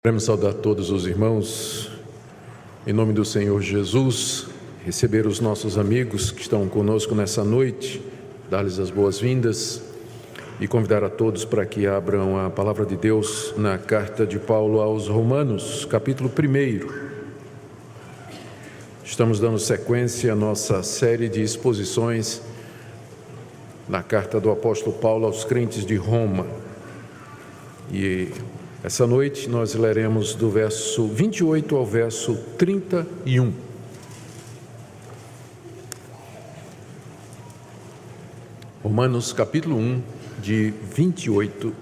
Queremos saudar todos os irmãos, em nome do Senhor Jesus, receber os nossos amigos que estão conosco nessa noite, dar-lhes as boas-vindas e convidar a todos para que abram a palavra de Deus na carta de Paulo aos Romanos, capítulo 1. Estamos dando sequência à nossa série de exposições na carta do apóstolo Paulo aos crentes de Roma. E essa noite nós leremos do verso 28 ao verso 31. Romanos capítulo 1, de 28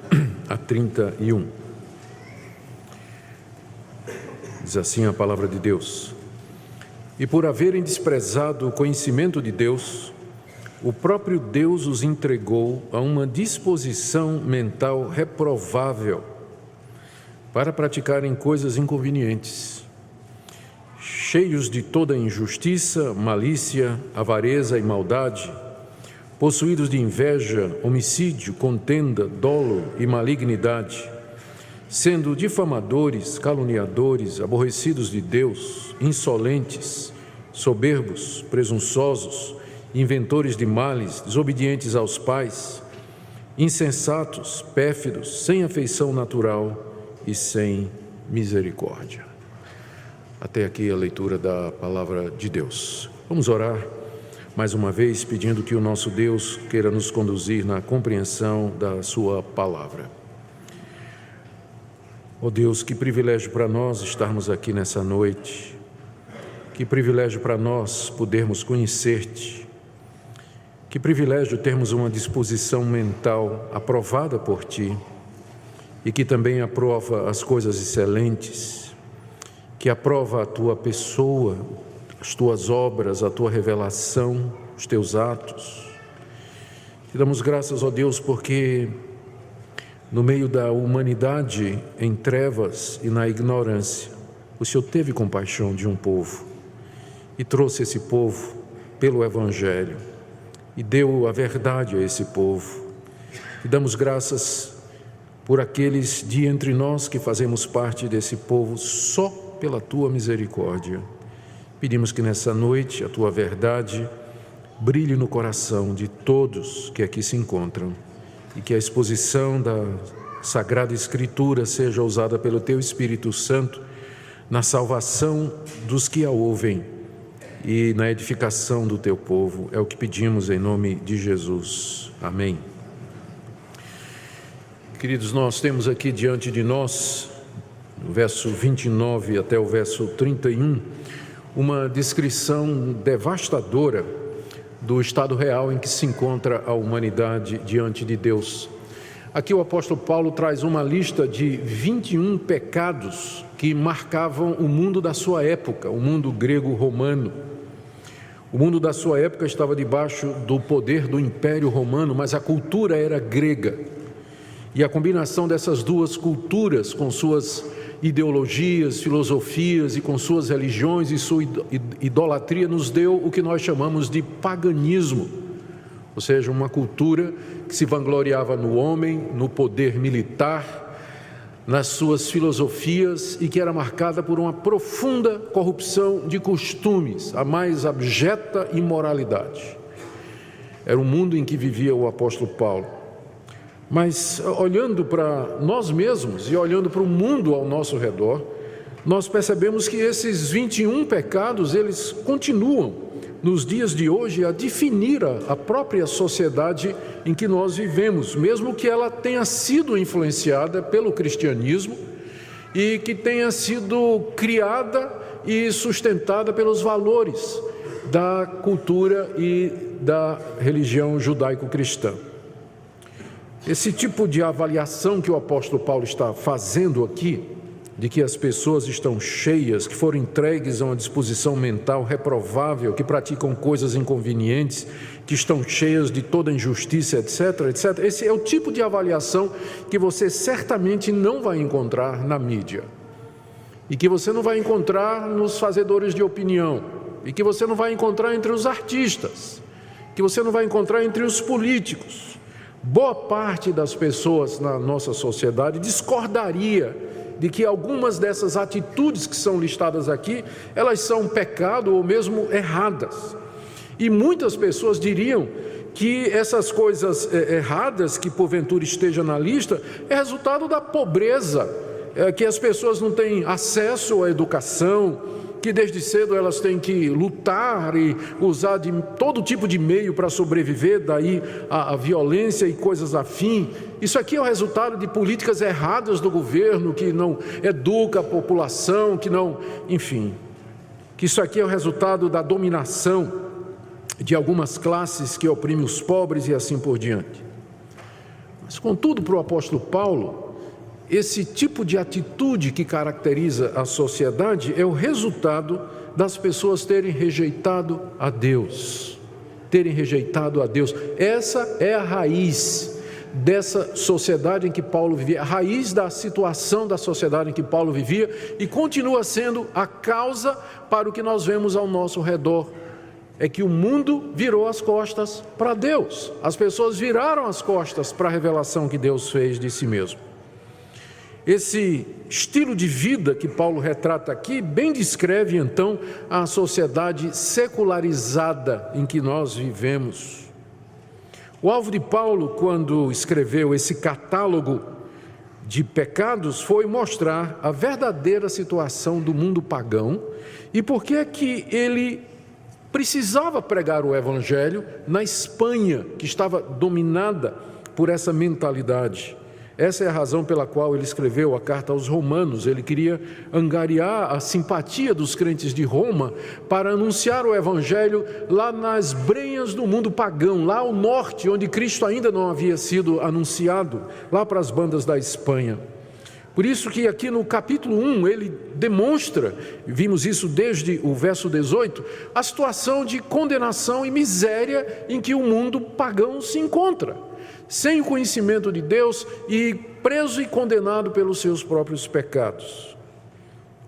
a 31. Diz assim a palavra de Deus: E por haverem desprezado o conhecimento de Deus, o próprio Deus os entregou a uma disposição mental reprovável, para praticarem coisas inconvenientes, cheios de toda injustiça, malícia, avareza e maldade, possuídos de inveja, homicídio, contenda, dolo e malignidade, sendo difamadores, caluniadores, aborrecidos de Deus, insolentes, soberbos, presunçosos, inventores de males, desobedientes aos pais, insensatos, pérfidos, sem afeição natural e sem misericórdia. Até aqui a leitura da palavra de Deus. Vamos orar mais uma vez, pedindo que o nosso Deus queira nos conduzir na compreensão da sua palavra. Ó Deus, que privilégio para nós estarmos aqui nessa noite, que privilégio para nós podermos conhecer-te, que privilégio termos uma disposição mental aprovada por ti, e que também aprova as coisas excelentes, que aprova a tua pessoa, as tuas obras, a tua revelação, os teus atos. Te damos graças, ó Deus, porque no meio da humanidade em trevas e na ignorância, o Senhor teve compaixão de um povo e trouxe esse povo pelo Evangelho e deu a verdade a esse povo. Te damos graças por aqueles de entre nós que fazemos parte desse povo só pela tua misericórdia. Pedimos que nessa noite a tua verdade brilhe no coração de todos que aqui se encontram e que a exposição da Sagrada Escritura seja usada pelo teu Espírito Santo na salvação dos que a ouvem e na edificação do teu povo. É o que pedimos em nome de Jesus. Amém. Queridos, nós temos aqui diante de nós, no verso 29 até o verso 31, uma descrição devastadora do estado real em que se encontra a humanidade diante de Deus. Aqui o apóstolo Paulo traz uma lista de 21 pecados que marcavam o mundo da sua época, o mundo grego-romano. O mundo da sua época estava debaixo do poder do Império Romano, mas a cultura era grega. E a combinação dessas duas culturas, com suas ideologias, filosofias e com suas religiões e sua idolatria, nos deu o que nós chamamos de paganismo, ou seja, uma cultura que se vangloriava no homem, no poder militar, nas suas filosofias e que era marcada por uma profunda corrupção de costumes, a mais abjeta imoralidade. Era o mundo em que vivia o apóstolo Paulo. Mas olhando para nós mesmos e olhando para o mundo ao nosso redor, nós percebemos que esses 21 pecados, eles continuam nos dias de hoje a definir a própria sociedade em que nós vivemos, mesmo que ela tenha sido influenciada pelo cristianismo e que tenha sido criada e sustentada pelos valores da cultura e da religião judaico-cristã. Esse tipo de avaliação que o apóstolo Paulo está fazendo aqui, de que as pessoas estão cheias, que foram entregues a uma disposição mental reprovável, que praticam coisas inconvenientes, que estão cheias de toda injustiça, etc., etc. Esse é o tipo de avaliação que você certamente não vai encontrar na mídia, e que você não vai encontrar nos fazedores de opinião, e que você não vai encontrar entre os artistas, que você não vai encontrar entre os políticos. Boa parte das pessoas na nossa sociedade discordaria de que algumas dessas atitudes que são listadas aqui, elas são pecado ou mesmo erradas. E muitas pessoas diriam que essas coisas erradas que porventura esteja na lista é resultado da pobreza, que as pessoas não têm acesso à educação, que desde cedo elas têm que lutar e usar de todo tipo de meio para sobreviver, daí a violência e coisas afim. Isso aqui é o resultado de políticas erradas do governo, que não educa a população, que não, enfim, que isso aqui é o resultado da dominação de algumas classes que oprimem os pobres e assim por diante. Mas, contudo, para o apóstolo Paulo, esse tipo de atitude que caracteriza a sociedade é o resultado das pessoas terem rejeitado a Deus. Terem rejeitado a Deus. Essa é a raiz dessa sociedade em que Paulo vivia, a raiz da situação da sociedade em que Paulo vivia, e continua sendo a causa para o que nós vemos ao nosso redor. É que o mundo virou as costas para Deus. As pessoas viraram as costas para a revelação que Deus fez de si mesmo. Esse estilo de vida que Paulo retrata aqui bem descreve então a sociedade secularizada em que nós vivemos. O alvo de Paulo, quando escreveu esse catálogo de pecados, foi mostrar a verdadeira situação do mundo pagão e por que é que ele precisava pregar o evangelho na Espanha, que estava dominada por essa mentalidade. Essa é a razão pela qual ele escreveu a carta aos Romanos. Ele queria angariar a simpatia dos crentes de Roma para anunciar o evangelho lá nas brenhas do mundo pagão, lá ao norte, onde Cristo ainda não havia sido anunciado, lá para as bandas da Espanha. Por isso que aqui no capítulo 1 ele demonstra, vimos isso desde o verso 18, a situação de condenação e miséria em que o mundo pagão se encontra, sem o conhecimento de Deus e preso e condenado pelos seus próprios pecados.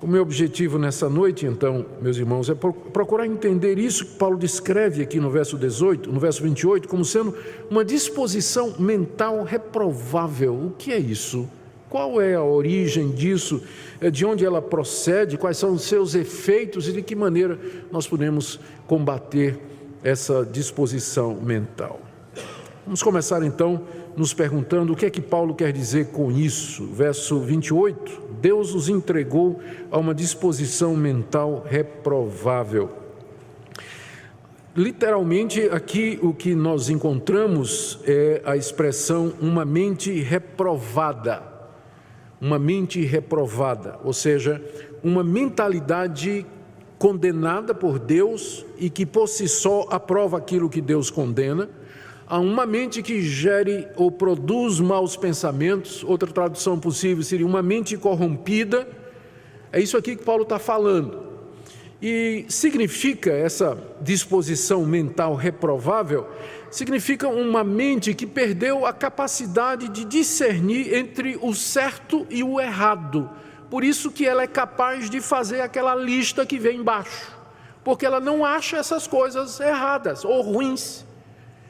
O meu objetivo nessa noite, então, meus irmãos, é procurar entender isso que Paulo descreve aqui no verso 18, no verso 28, como sendo uma disposição mental reprovável. O que é isso? Qual é a origem disso? De onde ela procede? Quais são os seus efeitos e de que maneira nós podemos combater essa disposição mental? Vamos começar então nos perguntando o que é que Paulo quer dizer com isso. Verso 28, Deus os entregou a uma disposição mental reprovável. Literalmente aqui o que nós encontramos é a expressão uma mente reprovada. Uma mente reprovada, ou seja, uma mentalidade condenada por Deus e que por si só aprova aquilo que Deus condena, a uma mente que gere ou produz maus pensamentos. Outra tradução possível seria uma mente corrompida. É isso aqui que Paulo está falando. E significa essa disposição mental reprovável, significa uma mente que perdeu a capacidade de discernir entre o certo e o errado. Por isso que ela é capaz de fazer aquela lista que vem embaixo, porque ela não acha essas coisas erradas ou ruins.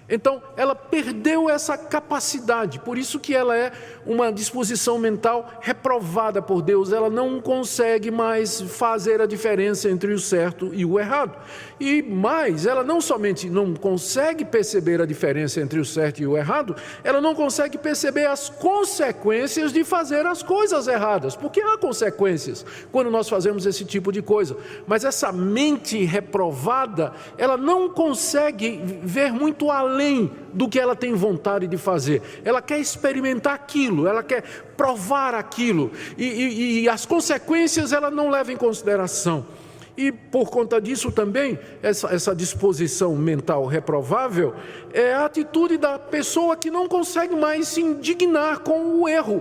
Então, ela perdeu essa capacidade, por isso que ela é uma disposição mental reprovada por Deus. Ela não consegue mais fazer a diferença entre o certo e o errado. E mais, ela não somente não consegue perceber a diferença entre o certo e o errado, ela não consegue perceber as consequências de fazer as coisas erradas, porque há consequências quando nós fazemos esse tipo de coisa. Mas essa mente reprovada, ela não consegue ver muito além do que ela tem vontade de fazer. Ela quer experimentar aquilo, ela quer provar aquilo, e as consequências ela não leva em consideração. E por conta disso também, essa disposição mental reprovável é a atitude da pessoa que não consegue mais se indignar com o erro.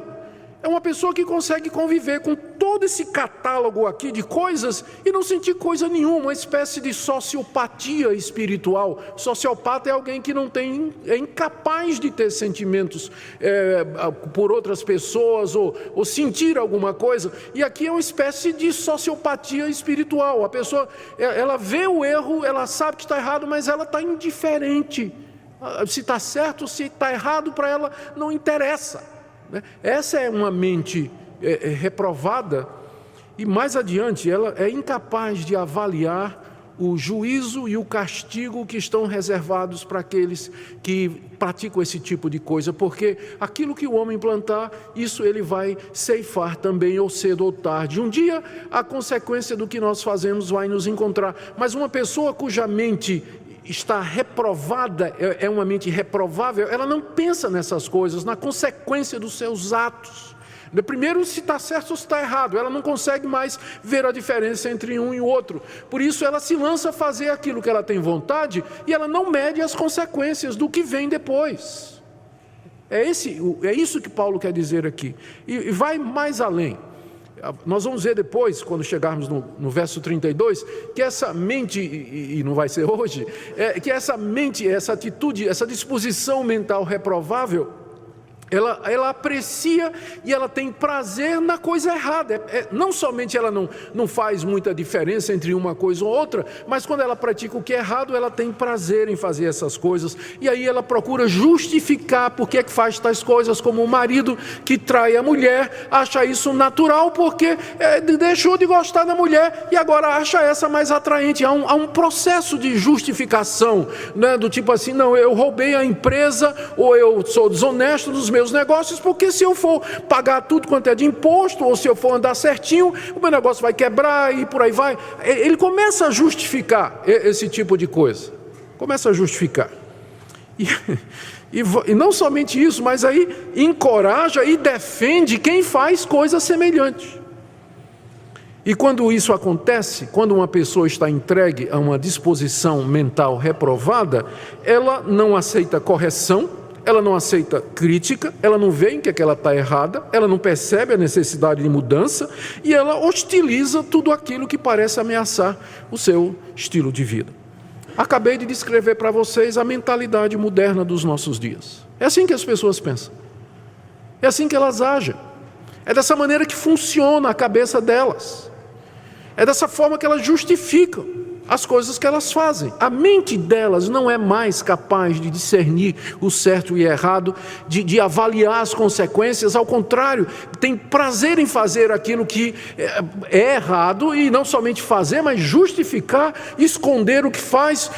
É uma pessoa que consegue conviver com todo esse catálogo aqui de coisas e não sentir coisa nenhuma, uma espécie de sociopatia espiritual. Sociopata é alguém que é incapaz de ter sentimentos por outras pessoas ou sentir alguma coisa. E aqui é uma espécie de sociopatia espiritual. A pessoa, ela vê o erro, ela sabe que está errado, mas ela está indiferente. Se está certo ou se está errado, para ela não interessa. Essa é uma mente reprovada, e mais adiante ela é incapaz de avaliar o juízo e o castigo que estão reservados para aqueles que praticam esse tipo de coisa, porque aquilo que o homem plantar, isso ele vai ceifar também, ou cedo ou tarde. Um dia a consequência do que nós fazemos vai nos encontrar, mas uma pessoa cuja mente está reprovada, é uma mente reprovável, ela não pensa nessas coisas, na consequência dos seus atos. Primeiro, se está certo ou se está errado, ela não consegue mais ver a diferença entre um e o outro. Por isso ela se lança a fazer aquilo que ela tem vontade e ela não mede as consequências do que vem depois. É isso que Paulo quer dizer aqui. E vai mais além. Nós vamos ver depois, quando chegarmos no verso 32, que essa mente, e não vai ser hoje, que essa mente, essa atitude, essa disposição mental reprovável, ela aprecia e ela tem prazer na coisa errada. Não somente ela não faz muita diferença entre uma coisa ou outra, mas quando ela pratica o que é errado, ela tem prazer em fazer essas coisas. E aí ela procura justificar por que é que faz tais coisas, como o marido que trai a mulher, acha isso natural porque deixou de gostar da mulher e agora acha essa mais atraente. Há um processo de justificação, né? Do tipo assim, não, eu roubei a empresa ou eu sou desonesto nos meus negócios, porque se eu for pagar tudo quanto é de imposto, ou se eu for andar certinho, o meu negócio vai quebrar e por aí vai. Ele começa a justificar esse tipo de coisa. Começa a justificar. E não somente isso, mas aí encoraja e defende quem faz coisa semelhante. E quando isso acontece, quando uma pessoa está entregue a uma disposição mental reprovada, ela não aceita correção, ela não aceita crítica, ela não vê em que ela está errada, ela não percebe a necessidade de mudança e ela hostiliza tudo aquilo que parece ameaçar o seu estilo de vida. Acabei de descrever para vocês a mentalidade moderna dos nossos dias. É assim que as pessoas pensam. É assim que elas agem. É dessa maneira que funciona a cabeça delas. É dessa forma que elas justificam as coisas que elas fazem. A mente delas não é mais capaz de discernir o certo e errado, de avaliar as consequências. Ao contrário, tem prazer em fazer aquilo que é errado, e não somente fazer, mas justificar, esconder o que faz,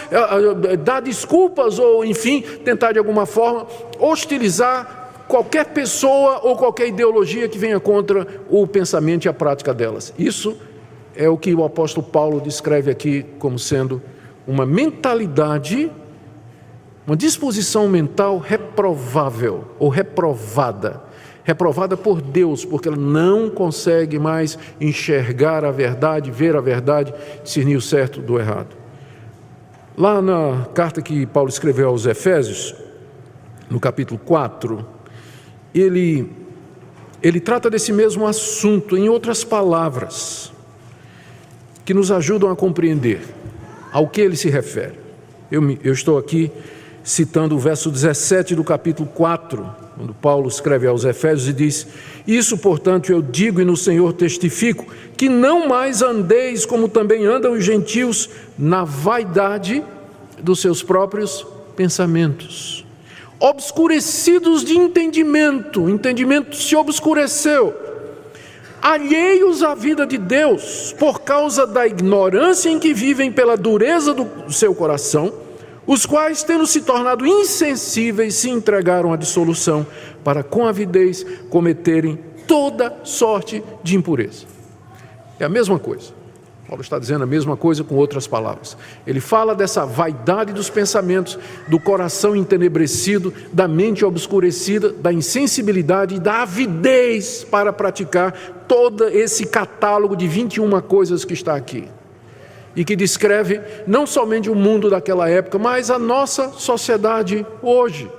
dar desculpas ou, enfim, tentar de alguma forma hostilizar qualquer pessoa ou qualquer ideologia que venha contra o pensamento e a prática delas. Isso é o que o apóstolo Paulo descreve aqui como sendo uma mentalidade, uma disposição mental reprovável ou reprovada. Reprovada por Deus, porque ela não consegue mais enxergar a verdade, ver a verdade, discernir o certo do errado. Lá na carta que Paulo escreveu aos Efésios, no capítulo 4, ele trata desse mesmo assunto em outras palavras, que nos ajudam a compreender ao que ele se refere. Eu estou aqui citando o verso 17 do capítulo 4, quando Paulo escreve aos Efésios e diz: isso, portanto, eu digo e no Senhor testifico, que não mais andeis como também andam os gentios, na vaidade dos seus próprios pensamentos, obscurecidos de entendimento, o entendimento se obscureceu, alheios à vida de Deus, por causa da ignorância em que vivem pela dureza do seu coração, os quais, tendo se tornado insensíveis, se entregaram à dissolução, para com avidez cometerem toda sorte de impureza. É a mesma coisa. Paulo está dizendo a mesma coisa com outras palavras. Ele fala dessa vaidade dos pensamentos, do coração entenebrecido, da mente obscurecida, da insensibilidade e da avidez para praticar todo esse catálogo de 21 coisas que está aqui. E que descreve não somente o mundo daquela época, mas a nossa sociedade hoje.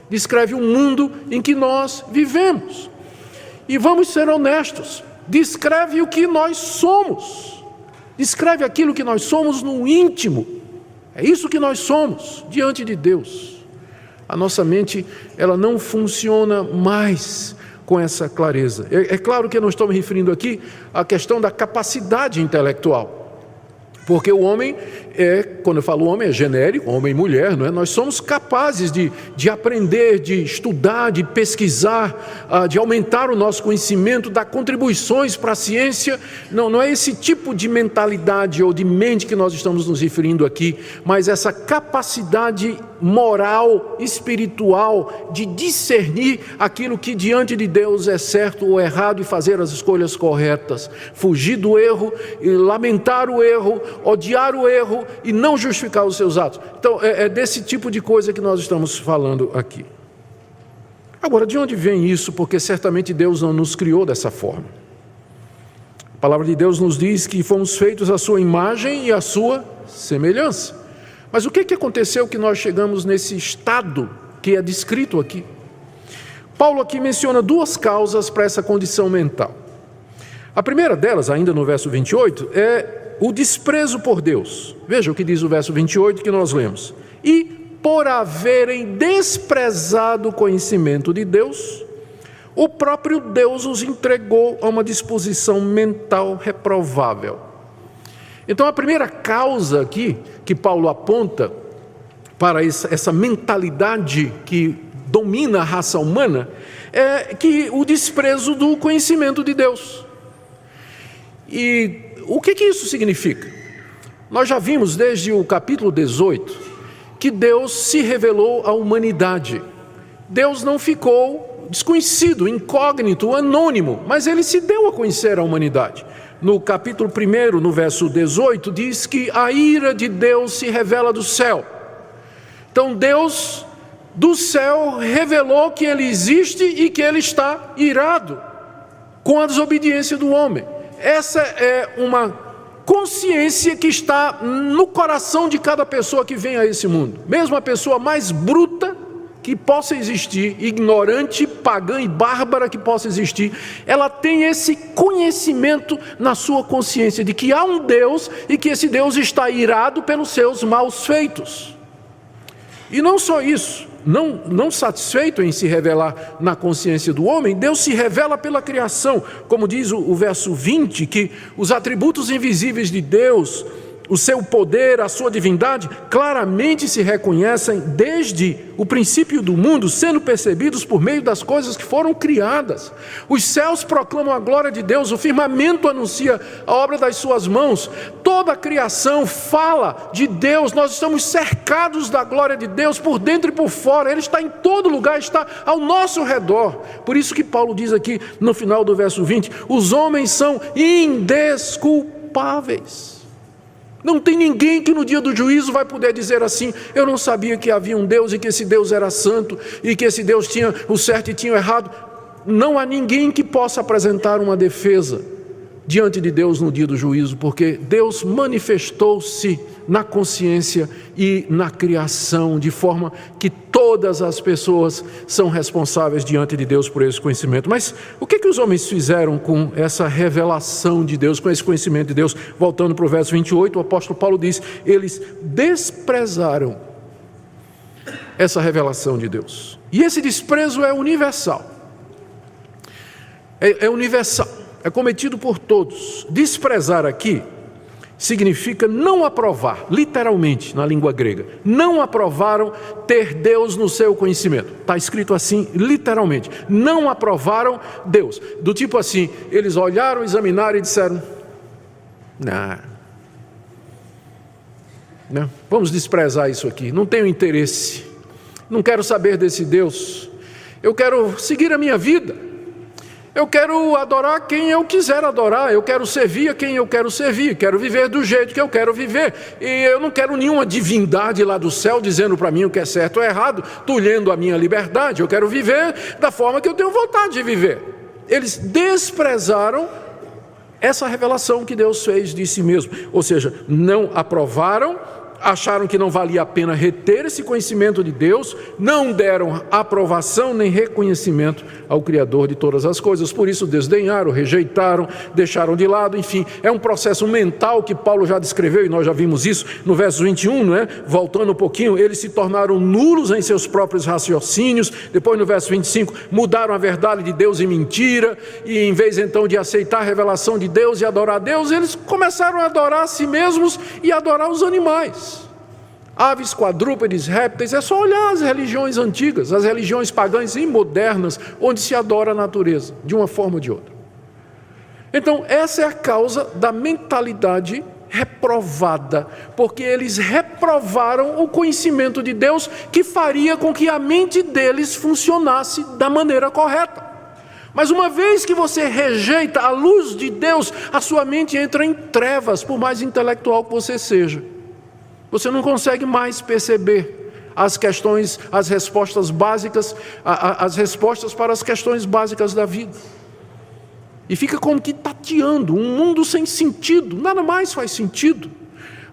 Descreve o mundo em que nós vivemos. E vamos ser honestos, descreve o que nós somos. Descreve aquilo que nós somos no íntimo. É isso que nós somos diante de Deus. A nossa mente, ela não funciona mais com essa clareza. É claro que eu não estou me referindo aqui à questão da capacidade intelectual. Porque o homem quando eu falo homem, é genérico, homem e mulher, não é? Nós somos capazes de aprender, de estudar, de pesquisar, de aumentar o nosso conhecimento, dar contribuições para a ciência. Não é esse tipo de mentalidade ou de mente que nós estamos nos referindo aqui, mas essa capacidade moral, espiritual, de discernir aquilo que diante de Deus é certo ou errado e fazer as escolhas corretas, fugir do erro, lamentar o erro, odiar o erro e não justificar os seus atos. Então é desse tipo de coisa que nós estamos falando aqui. Agora, de onde vem isso? Porque certamente Deus não nos criou dessa forma. A palavra de Deus nos diz que fomos feitos à sua imagem e à sua semelhança. Mas o que aconteceu que nós chegamos nesse estado que é descrito aqui? Paulo aqui menciona duas causas para essa condição mental. A primeira delas, ainda no verso 28, é o desprezo por Deus. Veja o que diz o verso 28 que nós lemos. E por haverem desprezado o conhecimento de Deus, o próprio Deus os entregou a uma disposição mental reprovável. Então a primeira causa aqui que Paulo aponta para essa mentalidade que domina a raça humana é que o desprezo do conhecimento de Deus. E o que isso significa? Nós já vimos desde o capítulo 18 que Deus se revelou à humanidade. Deus não ficou desconhecido, incógnito, anônimo, mas Ele se deu a conhecer à humanidade. No capítulo 1, no verso 18, diz que a ira de Deus se revela do céu. Então Deus do céu revelou que Ele existe e que Ele está irado com a desobediência do homem. Essa é uma consciência que está no coração de cada pessoa que vem a esse mundo. Mesmo a pessoa mais bruta que possa existir, ignorante, pagã e bárbara que possa existir, ela tem esse conhecimento na sua consciência de que há um Deus e que esse Deus está irado pelos seus maus feitos. E não só isso, não satisfeito em se revelar na consciência do homem, Deus se revela pela criação, como diz o verso 20, que os atributos invisíveis de Deus, o seu poder, a sua divindade, claramente se reconhecem desde o princípio do mundo, sendo percebidos por meio das coisas que foram criadas. Os céus proclamam a glória de Deus, o firmamento anuncia a obra das suas mãos, toda a criação fala de Deus, nós estamos cercados da glória de Deus por dentro e por fora, Ele está em todo lugar, está ao nosso redor. Por isso que Paulo diz aqui no final do verso 20, os homens são indesculpáveis. Não tem ninguém que no dia do juízo vai poder dizer assim, eu não sabia que havia um Deus e que esse Deus era santo e que esse Deus tinha o certo e tinha o errado. Não há ninguém que possa apresentar uma defesa diante de Deus no dia do juízo, porque Deus manifestou-se na consciência e na criação, de forma que todas as pessoas são responsáveis diante de Deus por esse conhecimento. Mas o que os homens fizeram com essa revelação de Deus, com esse conhecimento de Deus? Voltando para o verso 28, o apóstolo Paulo diz, eles desprezaram essa revelação de Deus. E esse desprezo é universal. É universal. É cometido por todos. Desprezar aqui significa não aprovar, literalmente na língua grega. Não aprovaram ter Deus no seu conhecimento. Está escrito assim, literalmente. Não aprovaram Deus. Do tipo assim, eles olharam, examinaram e disseram, não, vamos desprezar isso aqui, não tenho interesse, não quero saber desse Deus, eu quero seguir a minha vida. Eu quero adorar quem eu quiser adorar, eu quero servir a quem eu quero servir, quero viver do jeito que eu quero viver. E eu não quero nenhuma divindade lá do céu dizendo para mim o que é certo ou errado, tolhendo a minha liberdade. Eu quero viver da forma que eu tenho vontade de viver. Eles desprezaram essa revelação que Deus fez de si mesmo. Ou seja, não aprovaram acharam que não valia a pena reter esse conhecimento de Deus, não deram aprovação nem reconhecimento ao Criador de todas as coisas, por isso desdenharam, rejeitaram, deixaram de lado, enfim, é um processo mental que Paulo já descreveu, e nós já vimos isso no verso 21, não é? Voltando um pouquinho, eles se tornaram nulos em seus próprios raciocínios, depois no verso 25, mudaram a verdade de Deus em mentira, e em vez então de aceitar a revelação de Deus e adorar a Deus, eles começaram a adorar a si mesmos e adorar os animais. Aves, quadrúpedes, répteis, é só olhar as religiões antigas, as religiões pagãs e modernas, onde se adora a natureza, de uma forma ou de outra. Então, essa é a causa da mentalidade reprovada, porque eles reprovaram o conhecimento de Deus que faria com que a mente deles funcionasse da maneira correta. Mas uma vez que você rejeita a luz de Deus, a sua mente entra em trevas, por mais intelectual que você seja. Você não consegue mais perceber as questões, as respostas básicas, as respostas para as questões básicas da vida. E fica como que tateando, um mundo sem sentido, nada mais faz sentido.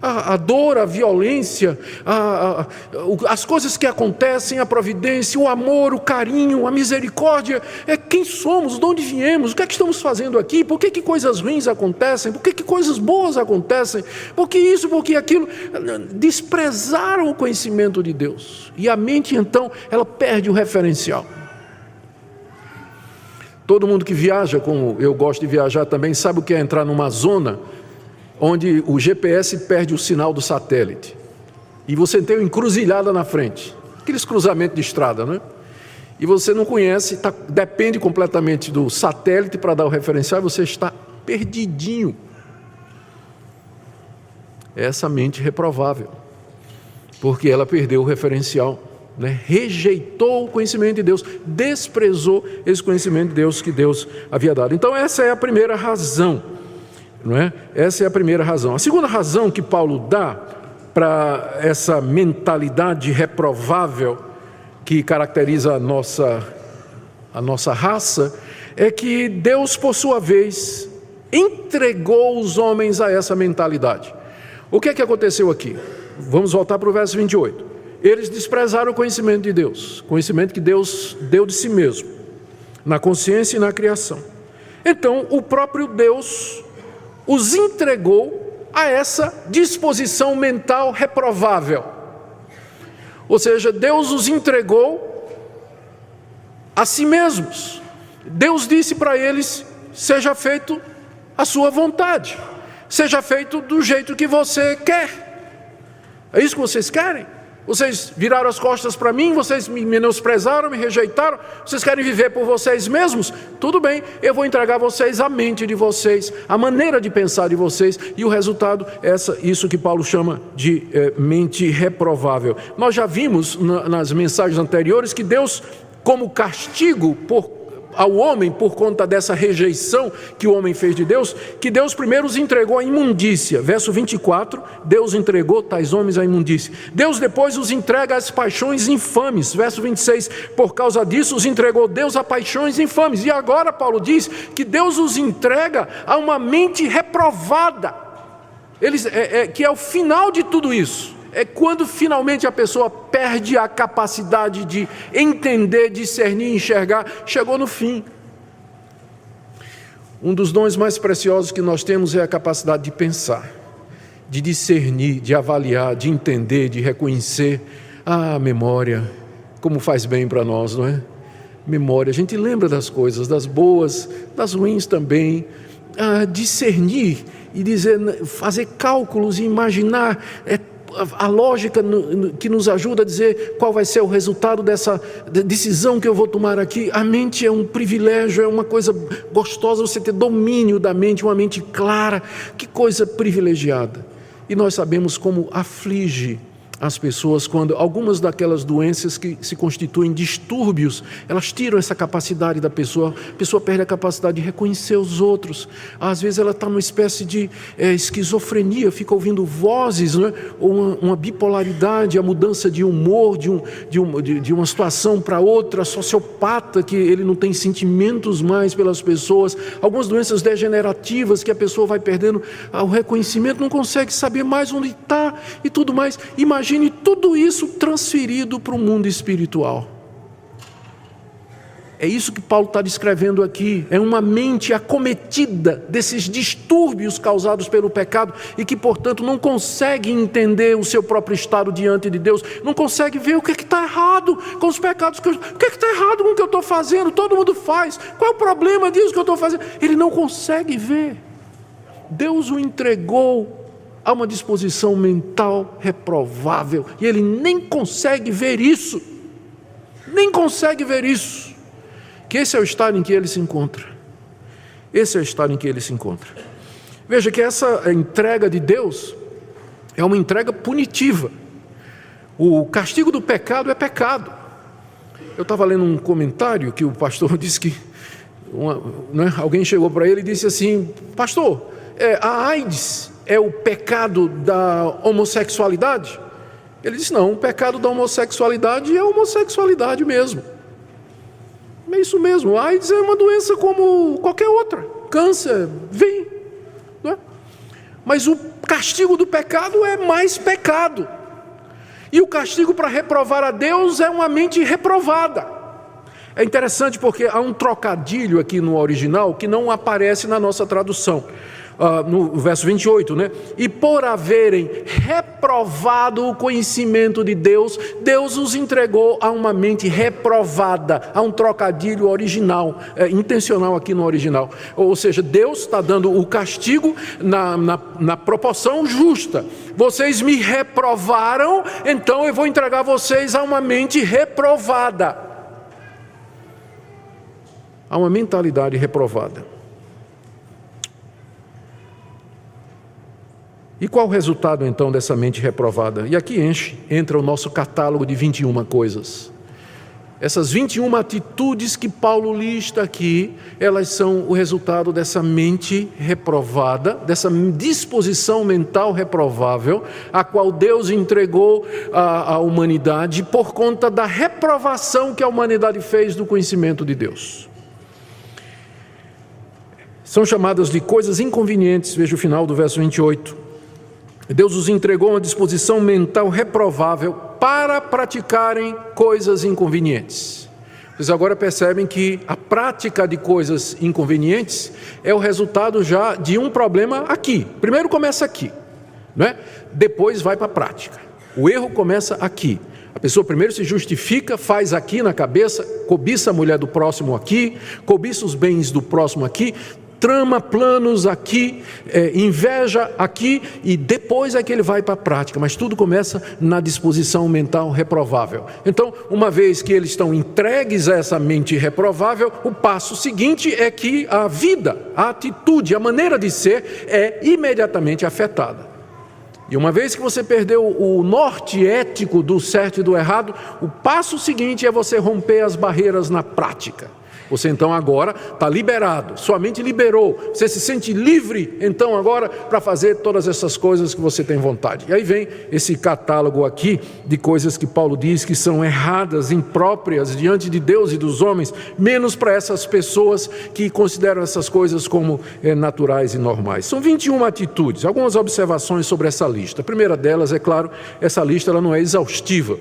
A dor, a violência, as coisas que acontecem, a providência, o amor, o carinho, a misericórdia, é quem somos, de onde viemos, o que é que estamos fazendo aqui, por que coisas ruins acontecem, por que coisas boas acontecem, por que isso, por que aquilo. Desprezaram o conhecimento de Deus, e a mente então, ela perde o referencial. Todo mundo que viaja, como eu gosto de viajar também, sabe o que é entrar numa zona onde o GPS perde o sinal do satélite, e você tem uma encruzilhada na frente, aqueles cruzamentos de estrada, né? E você não conhece, depende completamente do satélite para dar o referencial, e você está perdidinho. Essa mente reprovável, porque ela perdeu o referencial, né? Rejeitou o conhecimento de Deus, desprezou esse conhecimento de Deus que Deus havia dado. Então essa é a primeira razão, não é? Essa é a primeira razão. A segunda razão que Paulo dá para essa mentalidade reprovável que caracteriza a nossa raça é que Deus, por sua vez, entregou os homens a essa mentalidade. O que é que aconteceu aqui? Vamos voltar para o verso 28. Eles desprezaram o conhecimento de Deus, conhecimento que Deus deu de si mesmo, na consciência e na criação. Então, o próprio Deus os entregou a essa disposição mental reprovável. Ou seja, Deus os entregou a si mesmos. Deus disse para eles: seja feito a sua vontade, seja feito do jeito que você quer. É isso que vocês querem? Vocês viraram as costas para mim, vocês me menosprezaram, me rejeitaram, vocês querem viver por vocês mesmos? Tudo bem, eu vou entregar a vocês a mente de vocês, a maneira de pensar de vocês, e o resultado é isso que Paulo chama de mente reprovável. Nós já vimos nas mensagens anteriores que Deus, como castigo ao homem por conta dessa rejeição que o homem fez de Deus, que Deus primeiro os entregou à imundícia. Verso 24, Deus entregou tais homens à imundícia. Deus depois os entrega às paixões infames. Verso 26, por causa disso os entregou Deus a paixões infames. E agora Paulo diz que Deus os entrega a uma mente reprovada. Que é o final de tudo isso. É quando finalmente a pessoa perde a capacidade de entender, discernir, enxergar, chegou no fim. Um dos dons mais preciosos que nós temos é a capacidade de pensar, de discernir, de avaliar, de entender, de reconhecer. A memória, como faz bem para nós, não é? Memória, a gente lembra das coisas, das boas, das ruins também. Discernir e fazer cálculos e imaginar a lógica que nos ajuda a dizer qual vai ser o resultado dessa decisão que eu vou tomar aqui. A mente é um privilégio, é uma coisa gostosa você ter domínio da mente, uma mente clara, que coisa privilegiada. E nós sabemos como aflige as pessoas quando algumas daquelas doenças que se constituem distúrbios, elas tiram essa capacidade da pessoa, a pessoa perde a capacidade de reconhecer os outros. Às vezes ela está numa espécie de esquizofrenia, fica ouvindo vozes, não é? Ou uma bipolaridade, a mudança de humor de uma situação para outra, sociopata, que ele não tem sentimentos mais pelas pessoas, algumas doenças degenerativas que a pessoa vai perdendo o reconhecimento, não consegue saber mais onde está, e tudo mais. Imagine tudo isso transferido para o mundo espiritual. É isso que Paulo está descrevendo aqui. É uma mente acometida desses distúrbios causados pelo pecado e que, portanto, não consegue entender o seu próprio estado diante de Deus, não consegue ver o que está errado com os pecados, o que está errado com o que eu estou fazendo, todo mundo faz, qual é o problema disso que eu estou fazendo? Ele não consegue ver. Deus o entregou a uma disposição mental reprovável e ele nem consegue ver isso, nem consegue ver isso. Que esse é o estado em que ele se encontra. Esse é o estado em que ele se encontra. Veja que essa entrega de Deus é uma entrega punitiva. O castigo do pecado é pecado. Eu estava lendo um comentário que o pastor disse que alguém chegou para ele e disse assim: pastor, a AIDS é o pecado da homossexualidade? Ele disse: não, o pecado da homossexualidade é a homossexualidade mesmo. É isso mesmo, a AIDS é uma doença como qualquer outra, câncer, vem, não é? Mas o castigo do pecado é mais pecado, e o castigo para reprovar a Deus é uma mente reprovada. É interessante porque há um trocadilho aqui no original que não aparece na nossa tradução. No verso 28, né? E por haverem reprovado o conhecimento de Deus, Deus os entregou a uma mente reprovada. Há um trocadilho original, intencional aqui no original. Ou seja, Deus está dando o castigo na proporção justa. Vocês me reprovaram, então eu vou entregar vocês a uma mente reprovada. A uma mentalidade reprovada. E qual o resultado então dessa mente reprovada? E aqui entra o nosso catálogo de 21 coisas. Essas 21 atitudes que Paulo lista aqui, elas são o resultado dessa mente reprovada, dessa disposição mental reprovável, a qual Deus entregou à humanidade por conta da reprovação que a humanidade fez do conhecimento de Deus. São chamadas de coisas inconvenientes, veja o final do verso 28. Deus os entregou uma disposição mental reprovável para praticarem coisas inconvenientes. Vocês agora percebem que a prática de coisas inconvenientes é o resultado já de um problema aqui. Primeiro começa aqui, não é? Depois vai para a prática. O erro começa aqui. A pessoa primeiro se justifica, faz aqui na cabeça, cobiça a mulher do próximo aqui, cobiça os bens do próximo aqui, trama planos aqui, inveja aqui, e depois é que ele vai para a prática, mas tudo começa na disposição mental reprovável. Então, uma vez que eles estão entregues a essa mente reprovável, o passo seguinte é que a vida, a atitude, a maneira de ser é imediatamente afetada. E uma vez que você perdeu o norte ético do certo e do errado, o passo seguinte é você romper as barreiras na prática. Você então agora está liberado, sua mente liberou, você se sente livre então agora para fazer todas essas coisas que você tem vontade. E aí vem esse catálogo aqui de coisas que Paulo diz que são erradas, impróprias diante de Deus e dos homens, menos para essas pessoas que consideram essas coisas como naturais e normais. São 21 atitudes, algumas observações sobre essa lista. A primeira delas, é claro, essa lista ela não é exaustiva.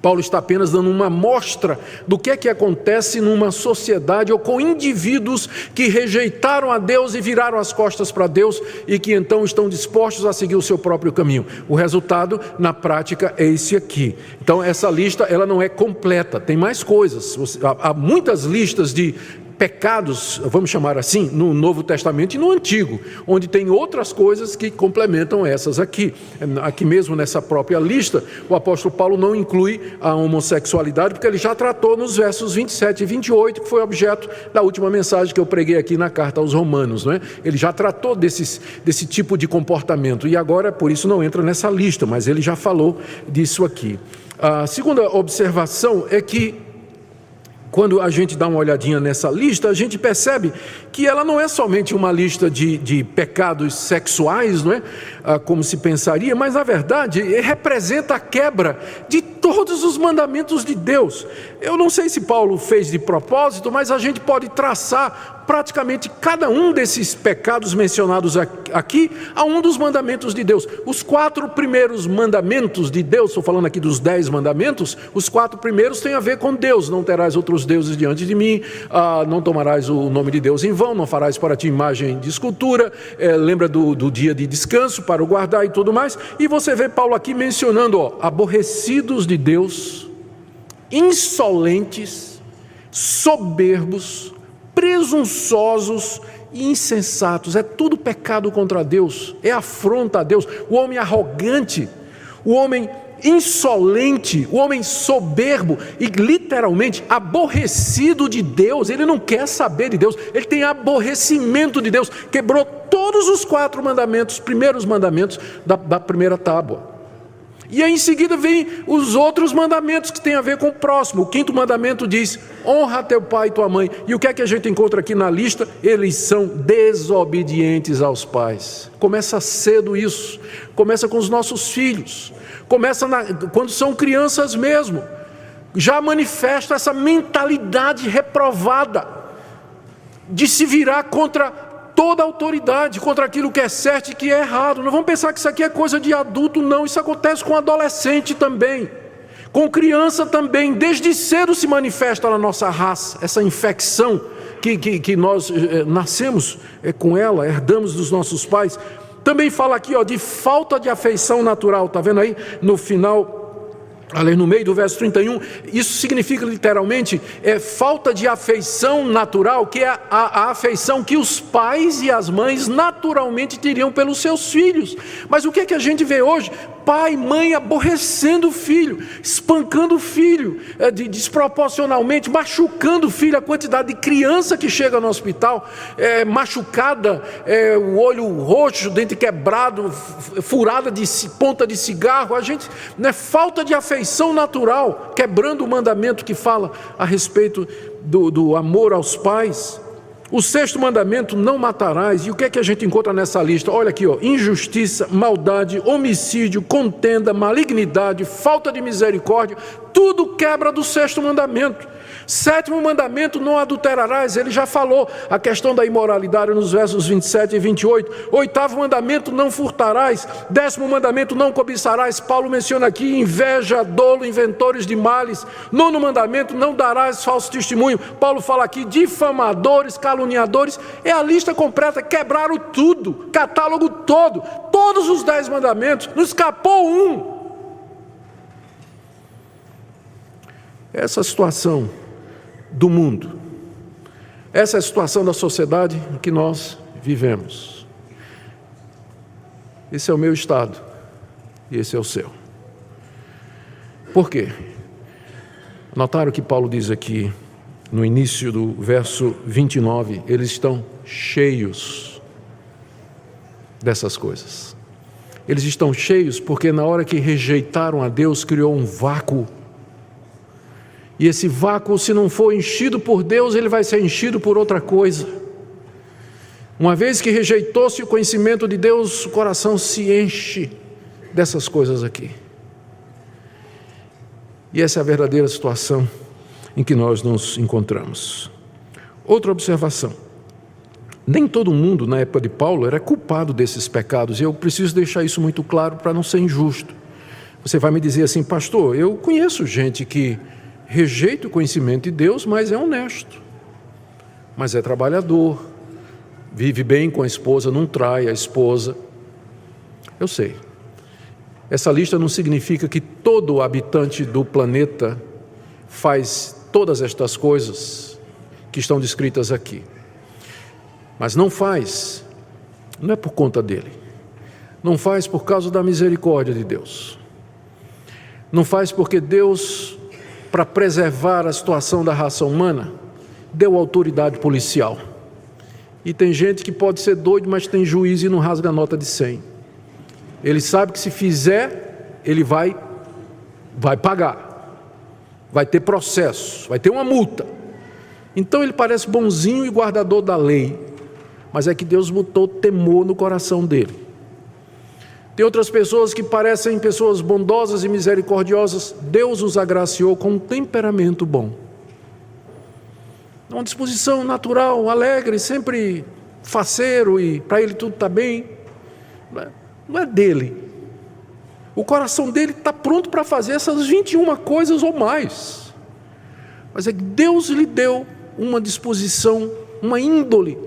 Paulo está apenas dando uma amostra do que é que acontece numa sociedade ou com indivíduos que rejeitaram a Deus e viraram as costas para Deus e que então estão dispostos a seguir o seu próprio caminho. O resultado, na prática, é esse aqui. Então, essa lista ela não é completa, tem mais coisas. Há muitas listas de pecados, vamos chamar assim, no Novo Testamento e no Antigo, onde tem outras coisas que complementam essas aqui. Aqui mesmo nessa própria lista, o apóstolo Paulo não inclui a homossexualidade, porque ele já tratou nos versos 27 e 28, que foi objeto da última mensagem que eu preguei aqui na carta aos Romanos, não é? Ele já tratou desse tipo de comportamento, e agora por isso não entra nessa lista, mas ele já falou disso aqui. A segunda observação é que quando a gente dá uma olhadinha nessa lista, a gente percebe que ela não é somente uma lista de pecados sexuais, não é? Como se pensaria, mas na verdade representa a quebra de todos os mandamentos de Deus. Eu não sei se Paulo fez de propósito, mas a gente pode traçar praticamente cada um desses pecados mencionados aqui a um dos mandamentos de Deus. Os 4 primeiros mandamentos de Deus, estou falando aqui dos 10 mandamentos, os 4 primeiros têm a ver com Deus. Não terás outros deuses diante de mim, não tomarás o nome de Deus em vão, não farás para ti imagem de escultura, lembra do dia de descanso para o guardar e tudo mais. E você vê Paulo aqui mencionando, aborrecidos de Deus, insolentes, soberbos, presunçosos e insensatos. É tudo pecado contra Deus, é afronta a Deus. O homem arrogante, o homem insolente, o homem soberbo e literalmente aborrecido de Deus. Ele não quer saber de Deus, ele tem aborrecimento de Deus. Quebrou todos os 4 mandamentos, primeiros mandamentos da primeira tábua. E aí em seguida vem os outros mandamentos que têm a ver com o próximo. O 5º mandamento diz: honra teu pai e tua mãe. E o que é que a gente encontra aqui na lista? Eles são desobedientes aos pais. Começa cedo isso, começa com os nossos filhos, começa quando são crianças mesmo. Já manifesta essa mentalidade reprovada de se virar contra toda autoridade, contra aquilo que é certo e que é errado. Não vamos pensar que isso aqui é coisa de adulto, não. Isso acontece com adolescente também, com criança também. Desde cedo se manifesta na nossa raça essa infecção que nós nascemos com ela, herdamos dos nossos pais. Também fala aqui de falta de afeição natural. Está vendo aí no final? Ali no meio do verso 31, isso significa literalmente falta de afeição natural, que é a afeição que os pais e as mães naturalmente teriam pelos seus filhos. Mas o que é que a gente vê hoje? Pai e mãe aborrecendo o filho, espancando o filho, desproporcionalmente, machucando o filho. A quantidade de criança que chega no hospital, machucada, o olho roxo, dente quebrado, furada de ponta de cigarro. A gente, falta de afeição natural, quebrando o mandamento que fala a respeito do amor aos pais. O 6º mandamento: não matarás. E o que é que a gente encontra nessa lista? Olha aqui, injustiça, maldade, homicídio, contenda, malignidade, falta de misericórdia. Tudo quebra do 6º mandamento. 7º mandamento: não adulterarás. Ele já falou a questão da imoralidade nos versos 27 e 28. 8º mandamento: não furtarás. 10º mandamento: não cobiçarás. Paulo menciona aqui inveja, dolo, inventores de males. 9º mandamento: não darás falso testemunho. Paulo fala aqui difamadores, caluniadores. É a lista completa. Quebraram tudo, catálogo todo, todos os 10 mandamentos. Não escapou um. Essa situação do mundo, essa é a situação da sociedade em que nós vivemos. Esse é o meu estado e esse é o seu. Por quê? Notaram que Paulo diz aqui no início do verso 29, eles estão cheios dessas coisas. Eles estão cheios porque na hora que rejeitaram a Deus, criou um vácuo. E esse vácuo, se não for enchido por Deus, ele vai ser enchido por outra coisa. Uma vez que rejeitou-se o conhecimento de Deus, o coração se enche dessas coisas aqui. E essa é a verdadeira situação em que nós nos encontramos. Outra observação: nem todo mundo na época de Paulo era culpado desses pecados, e eu preciso deixar isso muito claro para não ser injusto. Você vai me dizer assim: pastor, eu conheço gente que rejeita o conhecimento de Deus, mas é honesto, mas é trabalhador, vive bem com a esposa, não trai a esposa. Eu sei. Essa lista não significa que todo habitante do planeta faz todas estas coisas que estão descritas aqui. Mas não faz, não é por conta dele. Não faz por causa da misericórdia de Deus. Não faz porque Deus, para preservar a situação da raça humana, deu autoridade policial. E tem gente que pode ser doido, mas tem juízo e não rasga a nota de 100. Ele sabe que se fizer, ele vai pagar, vai ter processo, vai ter uma multa. Então ele parece bonzinho e guardador da lei, mas é que Deus botou temor no coração dele. Tem outras pessoas que parecem pessoas bondosas e misericordiosas. Deus os agraciou com um temperamento bom. Uma disposição natural, alegre, sempre faceiro e para ele tudo está bem. Não é dele. O coração dele está pronto para fazer essas 21 coisas ou mais. Mas é que Deus lhe deu uma disposição, uma índole.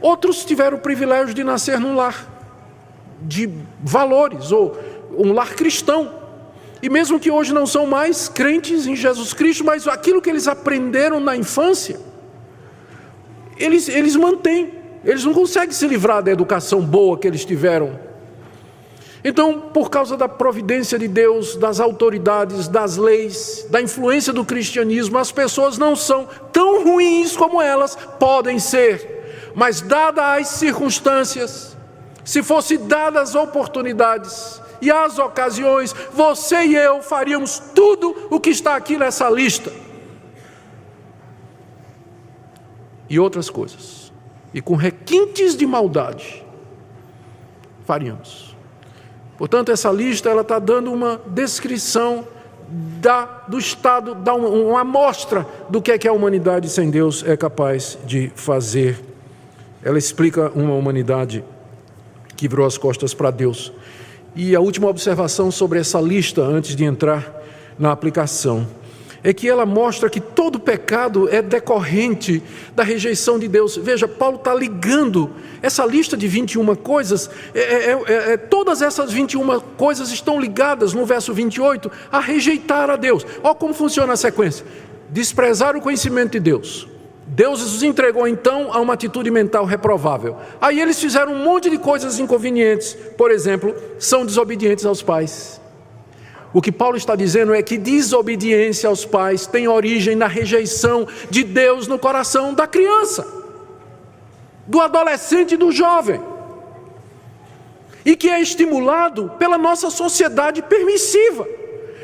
Outros tiveram o privilégio de nascer num lar de valores, ou um lar cristão. E mesmo que hoje não são mais crentes em Jesus Cristo, mas aquilo que eles aprenderam na infância, eles mantêm. Eles não conseguem se livrar da educação boa que eles tiveram. Então, por causa da providência de Deus, das autoridades, das leis, da influência do cristianismo, as pessoas não são tão ruins como elas podem ser. Mas dadas as circunstâncias, se fossem dadas as oportunidades e as ocasiões, você e eu faríamos tudo o que está aqui nessa lista. E outras coisas. E com requintes de maldade, faríamos. Portanto, essa lista ela está dando uma descrição do estado, dá uma amostra do que é que a humanidade sem Deus é capaz de fazer. Ela explica uma humanidade que virou as costas para Deus. E a última observação sobre essa lista, antes de entrar na aplicação, é que ela mostra que todo pecado é decorrente da rejeição de Deus. Veja, Paulo está ligando essa lista de 21 coisas, todas essas 21 coisas estão ligadas no verso 28 a rejeitar a Deus. Olha como funciona a sequência: desprezar o conhecimento de Deus. Deus os entregou então a uma atitude mental reprovável. Aí eles fizeram um monte de coisas inconvenientes. Por exemplo, são desobedientes aos pais. O que Paulo está dizendo é que desobediência aos pais tem origem na rejeição de Deus no coração da criança, do adolescente e do jovem, e que é estimulado pela nossa sociedade permissiva,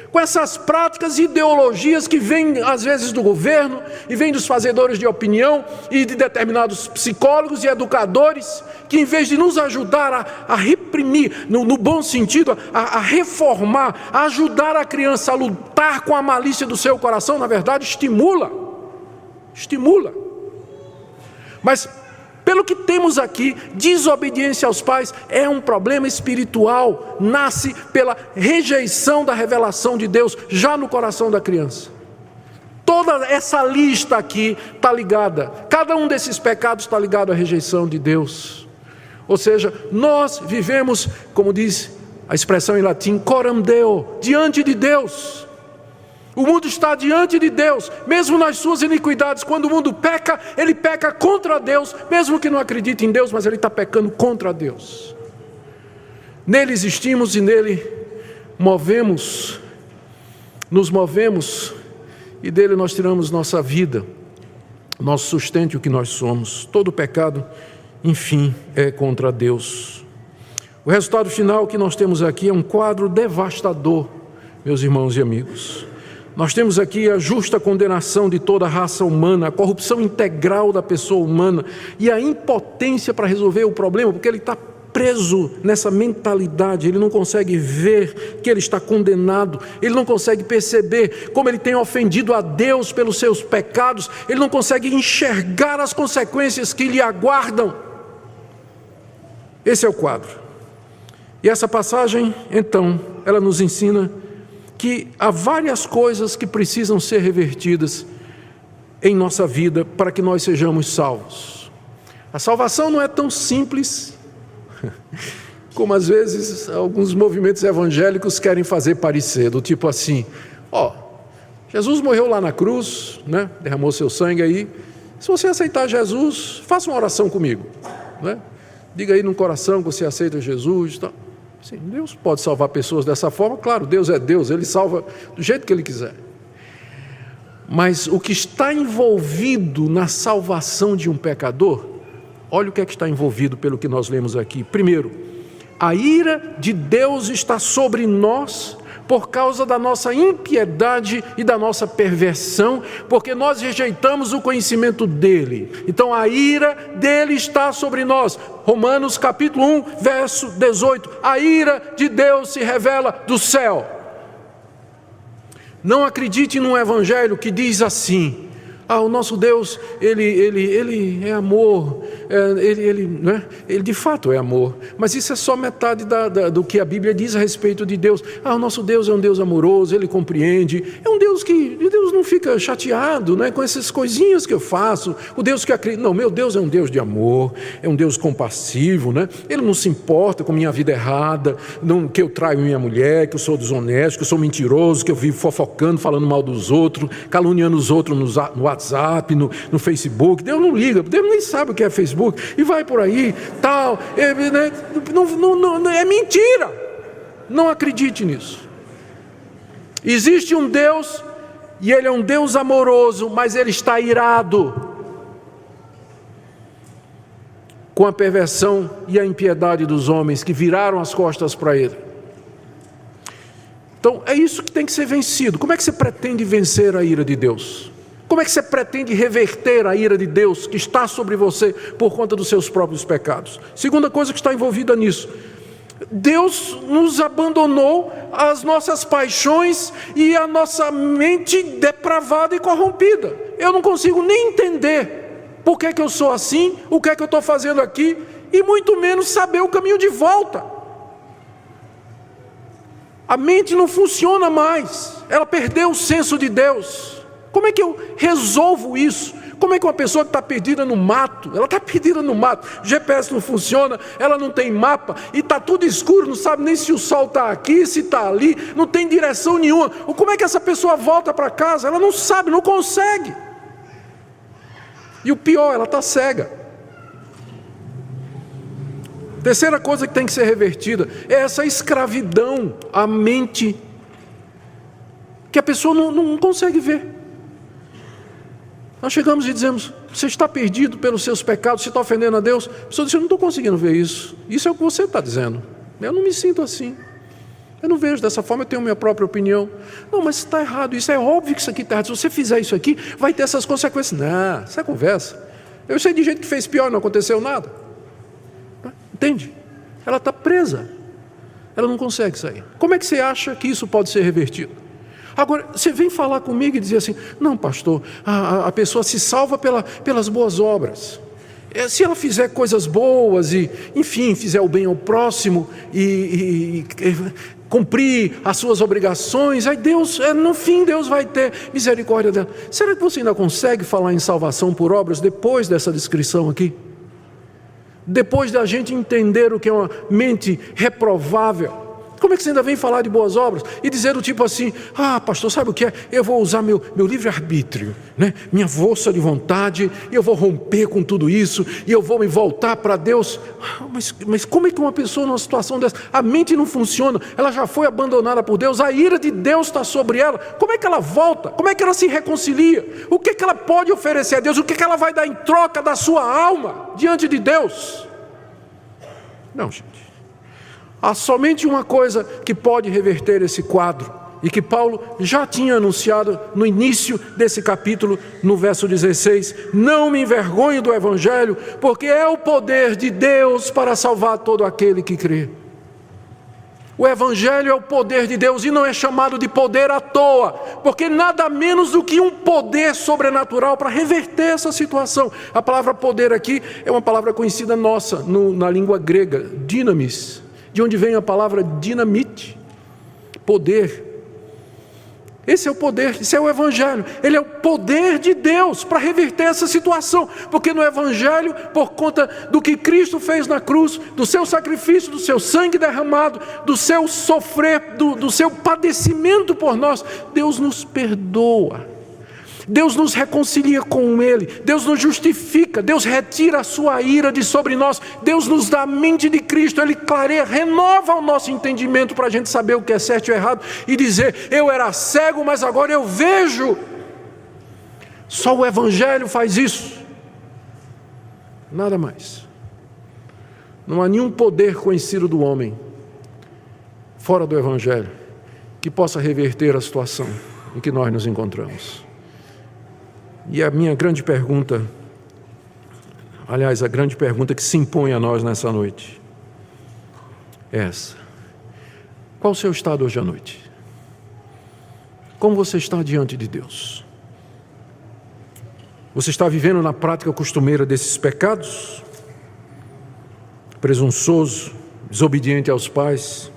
com essas práticas e ideologias que vêm às vezes do governo, e vêm dos fazedores de opinião, e de determinados psicólogos e educadores, que em vez de nos ajudar a reprimir, no bom sentido, a reformar, a ajudar a criança a lutar com a malícia do seu coração, na verdade estimula. Mas pelo que temos aqui, desobediência aos pais é um problema espiritual, nasce pela rejeição da revelação de Deus já no coração da criança. Toda essa lista aqui está ligada, cada um desses pecados está ligado à rejeição de Deus. Ou seja, nós vivemos, como diz a expressão em latim, coram Deo, diante de Deus. O mundo está diante de Deus, mesmo nas suas iniquidades. Quando o mundo peca, ele peca contra Deus, mesmo que não acredite em Deus, mas ele está pecando contra Deus. Nele existimos e nele nos movemos, e dele nós tiramos nossa vida, nosso sustento e o que nós somos. Todo pecado, enfim, é contra Deus. O resultado final que nós temos aqui é um quadro devastador, meus irmãos e amigos. Nós temos aqui a justa condenação de toda a raça humana, a corrupção integral da pessoa humana e a impotência para resolver o problema, porque ele está preso nessa mentalidade, ele não consegue ver que ele está condenado, ele não consegue perceber como ele tem ofendido a Deus pelos seus pecados, ele não consegue enxergar as consequências que lhe aguardam. Esse é o quadro. E essa passagem, então, ela nos ensina que há várias coisas que precisam ser revertidas em nossa vida para que nós sejamos salvos. A salvação não é tão simples como às vezes alguns movimentos evangélicos querem fazer parecer, do tipo assim: Jesus morreu lá na cruz, né? Derramou seu sangue aí. Se você aceitar Jesus, faça uma oração comigo, né? Diga aí no coração que você aceita Jesus, tá? Sim, Deus pode salvar pessoas dessa forma, claro, Deus é Deus, Ele salva do jeito que Ele quiser. Mas o que está envolvido na salvação de um pecador, olha o que é que está envolvido pelo que nós lemos aqui. Primeiro, a ira de Deus está sobre nós por causa da nossa impiedade e da nossa perversão, porque nós rejeitamos o conhecimento dele. Então a ira dele está sobre nós. Romanos capítulo 1, verso 18. A ira de Deus se revela do céu. Não acredite num evangelho que diz assim: o nosso Deus, ele é amor, né? Ele de fato é amor, mas isso é só metade do que a Bíblia diz a respeito de Deus. O nosso Deus é um Deus amoroso, Ele compreende, é um Deus Deus não fica chateado, né, com essas coisinhas que eu faço. O Deus que acredita, não, meu Deus é um Deus de amor, é um Deus compassivo, né? Ele não se importa com minha vida errada, que eu traio minha mulher, que eu sou desonesto, que eu sou mentiroso, que eu vivo fofocando, falando mal dos outros, caluniando os outros no WhatsApp, no Facebook. Deus não liga, Deus nem sabe o que é Facebook, e vai por aí, tal, é mentira. Não acredite nisso. Existe um Deus, e Ele é um Deus amoroso, mas Ele está irado com a perversão e a impiedade dos homens que viraram as costas para Ele. Então é isso que tem que ser vencido. Como é que você pretende vencer a ira de Deus? Como é que você pretende reverter a ira de Deus que está sobre você por conta dos seus próprios pecados? Segunda coisa que está envolvida nisso: Deus nos abandonou às nossas paixões e à nossa mente depravada e corrompida. Eu não consigo nem entender por que eu sou assim, o que é que eu estou fazendo aqui, e muito menos saber o caminho de volta. A mente não funciona mais, ela perdeu o senso de Deus. Como é que eu resolvo isso? Como é que uma pessoa que está perdida no mato, ela está perdida no mato, o GPS não funciona, ela não tem mapa, e está tudo escuro, não sabe nem se o sol está aqui, se está ali, não tem direção nenhuma. Como é que essa pessoa volta para casa? Ela não sabe, não consegue. E o pior, ela está cega. Terceira coisa que tem que ser revertida é essa escravidão à mente, que a pessoa não consegue ver. Nós chegamos e dizemos: você está perdido pelos seus pecados, você está ofendendo a Deus. A pessoa diz: eu não estou conseguindo ver isso. Isso é o que você está dizendo. Eu não me sinto assim. Eu não vejo dessa forma, eu tenho minha própria opinião. Não, mas está errado, isso é óbvio que isso aqui está errado. Se você fizer isso aqui, vai ter essas consequências. Não, isso é conversa. Eu sei de gente que fez pior e não aconteceu nada. Entende? Ela está presa. Ela não consegue sair. Como é que você acha que isso pode ser revertido? Agora, você vem falar comigo e dizer assim: não, pastor, a pessoa se salva pelas boas obras. Se ela fizer coisas boas e, enfim, fizer o bem ao próximo e cumprir as suas obrigações, aí Deus, no fim, Deus vai ter misericórdia dela. Será que você ainda consegue falar em salvação por obras depois dessa descrição aqui? Depois da gente entender o que é uma mente reprovável? Como é que você ainda vem falar de boas obras e dizer do tipo assim: pastor, sabe o que é? Eu vou usar meu livre-arbítrio, né? Minha força de vontade, e eu vou romper com tudo isso, e eu vou me voltar para Deus. Mas como é que uma pessoa numa situação dessa, a mente não funciona, ela já foi abandonada por Deus, a ira de Deus está sobre ela, como é que ela volta? Como é que ela se reconcilia? O que é que ela pode oferecer a Deus? O que é que ela vai dar em troca da sua alma diante de Deus? Não, gente. Há somente uma coisa que pode reverter esse quadro, e que Paulo já tinha anunciado no início desse capítulo, no verso 16: não me envergonho do Evangelho, porque é o poder de Deus para salvar todo aquele que crê. O Evangelho é o poder de Deus, e não é chamado de poder à toa, porque nada menos do que um poder sobrenatural para reverter essa situação. A palavra poder aqui é uma palavra conhecida nossa, na língua grega, dinamis, de onde vem a palavra dinamite, poder. Esse é o poder, esse é o Evangelho. Ele é o poder de Deus para reverter essa situação, porque no Evangelho, por conta do que Cristo fez na cruz, do seu sacrifício, do seu sangue derramado, do seu sofrer, do seu padecimento por nós, Deus nos perdoa. Deus nos reconcilia com Ele, Deus nos justifica, Deus retira a sua ira de sobre nós, Deus nos dá a mente de Cristo, Ele clareia, renova o nosso entendimento para a gente saber o que é certo e errado e dizer: eu era cego, mas agora eu vejo. Só o Evangelho faz isso, nada mais. Não há nenhum poder conhecido do homem, fora do Evangelho, que possa reverter a situação em que nós nos encontramos. E a minha grande pergunta, aliás, a grande pergunta que se impõe a nós nessa noite é essa: qual o seu estado hoje à noite? Como você está diante de Deus? Você está vivendo na prática costumeira desses pecados? Presunçoso, desobediente aos pais,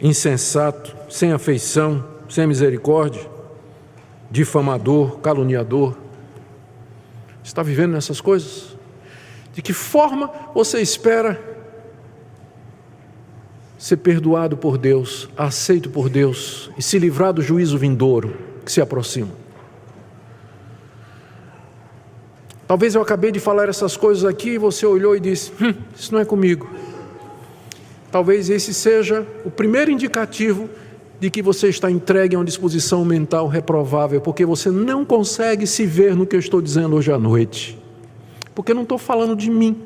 insensato, sem afeição, sem misericórdia, difamador, caluniador? Está vivendo nessas coisas? De que forma você espera ser perdoado por Deus, aceito por Deus e se livrar do juízo vindouro que se aproxima? Talvez eu acabei de falar essas coisas aqui e você olhou e disse: isso não é comigo. Talvez esse seja o primeiro indicativo de que você está entregue a uma disposição mental reprovável, porque você não consegue se ver no que eu estou dizendo hoje à noite. Porque eu não estou falando de mim,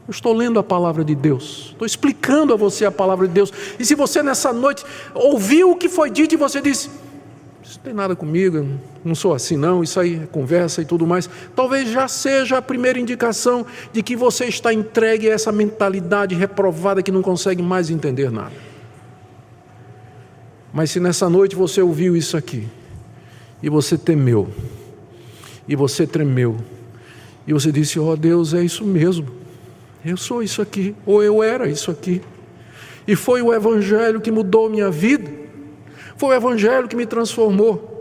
eu estou lendo a palavra de Deus, estou explicando a você a palavra de Deus. E se você nessa noite ouviu o que foi dito e você disse: isso não tem nada comigo, eu não sou assim não, isso aí é conversa e tudo mais, talvez já seja a primeira indicação de que você está entregue a essa mentalidade reprovada que não consegue mais entender nada. Mas se nessa noite você ouviu isso aqui, e você temeu, e você tremeu, e você disse: ó Deus, é isso mesmo, eu sou isso aqui, ou eu era isso aqui, e foi o Evangelho que mudou minha vida, foi o Evangelho que me transformou.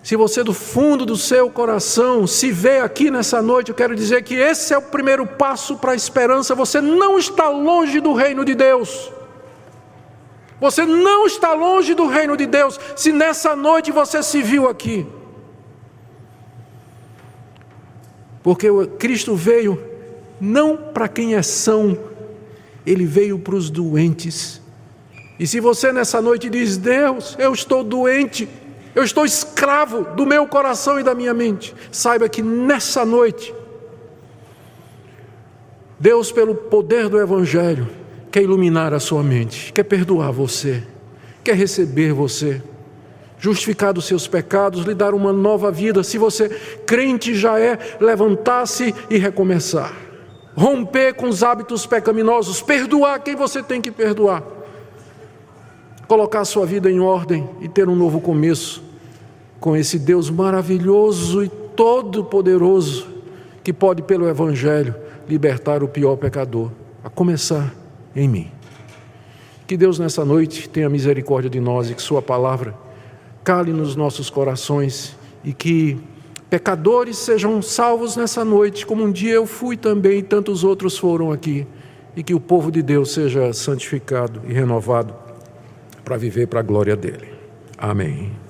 Se você do fundo do seu coração se vê aqui nessa noite, eu quero dizer que esse é o primeiro passo para a esperança. Você não está longe do reino de Deus. Você não está longe do reino de Deus, se nessa noite você se viu aqui. Porque Cristo veio não para quem é são, Ele veio para os doentes. E se você nessa noite diz: Deus, eu estou doente, eu estou escravo do meu coração e da minha mente, saiba que nessa noite, Deus, pelo poder do Evangelho, quer iluminar a sua mente, quer perdoar você, quer receber você, justificar dos seus pecados, lhe dar uma nova vida. Se você crente já é, levantar-se e recomeçar, romper com os hábitos pecaminosos, perdoar quem você tem que perdoar, colocar a sua vida em ordem e ter um novo começo com esse Deus maravilhoso e todo-poderoso que pode pelo Evangelho libertar o pior pecador, a começar em mim. Que Deus nessa noite tenha misericórdia de nós e que sua palavra cale nos nossos corações e que pecadores sejam salvos nessa noite, como um dia eu fui também e tantos outros foram aqui, e que o povo de Deus seja santificado e renovado para viver para a glória dele. Amém.